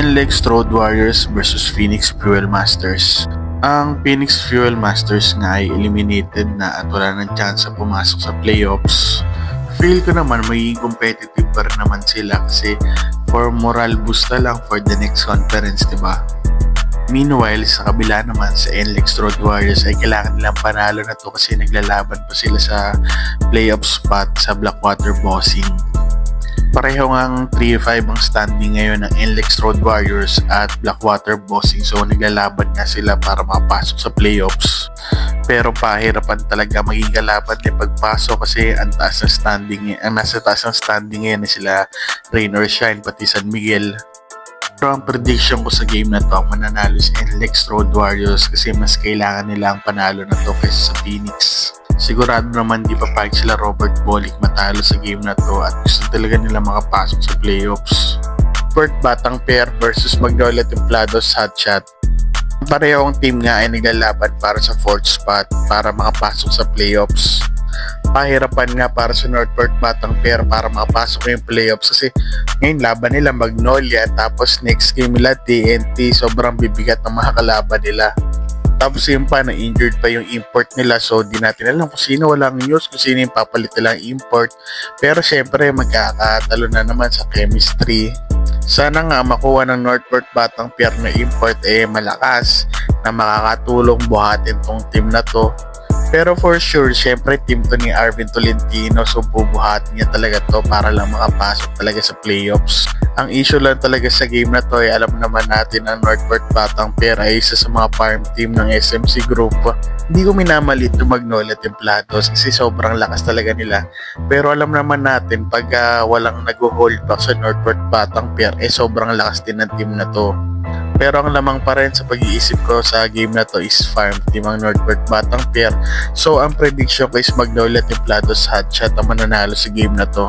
NLEX Road Warriors versus Phoenix Fuel Masters. Ang Phoenix Fuel Masters nga ay eliminated na at wala ng chance pumasok sa playoffs. Feel ko naman magiging competitive pa rin naman sila kasi for moral boost na lang for the next conference, diba? Meanwhile, sa kabila naman sa NLEX Road Warriors ay kailangan nilang panalo na to kasi naglalaban pa sila sa playoff spot sa Blackwater Bossing. Pareho ngang 3-5 ang standing ngayon ng NLEX Road Warriors at Blackwater Bossing, so naglalaban nga sila para makapasok sa playoffs. Pero pahirapan talaga maging kalaban din pagpasok kasi ang taas ng standing, nasa taas ng standing ngayon na sila Rain or Shine pati San Miguel. Pero ang prediction ko sa game na to, mananalo si NLEX Road Warriors kasi mas kailangan nila ang panalo na to kaysa sa Phoenix. Sigurado naman di pa pahig sila Robert Bolick matalo sa game na to at gusto talaga nila makapasok sa playoffs. Port Batang Pair versus Magnolia Templados Hotshot. Parehong team nga ay naglalaban para sa 4th spot para makapasok sa playoffs. Pahirapan nga para sa Northport Batang Pair para makapasok yung playoffs kasi ngayon laban nila Magnolia tapos next game nila TNT, sobrang bibigat ng mga kalaban nila. Tapos yung pa na-injured pa yung import nila, so di natin alam kung sino, walang news kung sino yung papalit nilang import. Pero syempre magkakatalo na naman sa chemistry. Sana nga makuha ng Northport Batang Pair na import malakas na makakatulong buhatin tong team na to. Pero for sure, syempre team to ni Arvin Tolentino, so bubuhatin niya talaga to para lang makapasok talaga sa playoffs. Ang issue lang talaga sa game na to ay alam naman natin ang Northport Batang Pair ay isa sa mga farm team ng SMC Group. Hindi ko minamalit yung Magnolia Templados kasi sobrang lakas talaga nila. Pero alam naman natin pag walang nag-hold back sa Northport Batang Pair sobrang lakas din ng team na to. Pero ang lamang pa rin sa pag-iisip ko sa game na to is farm team ang Northport Batang Pair. So ang prediction ko is Magnolia Templados Hotshot ang mananalo sa game na to.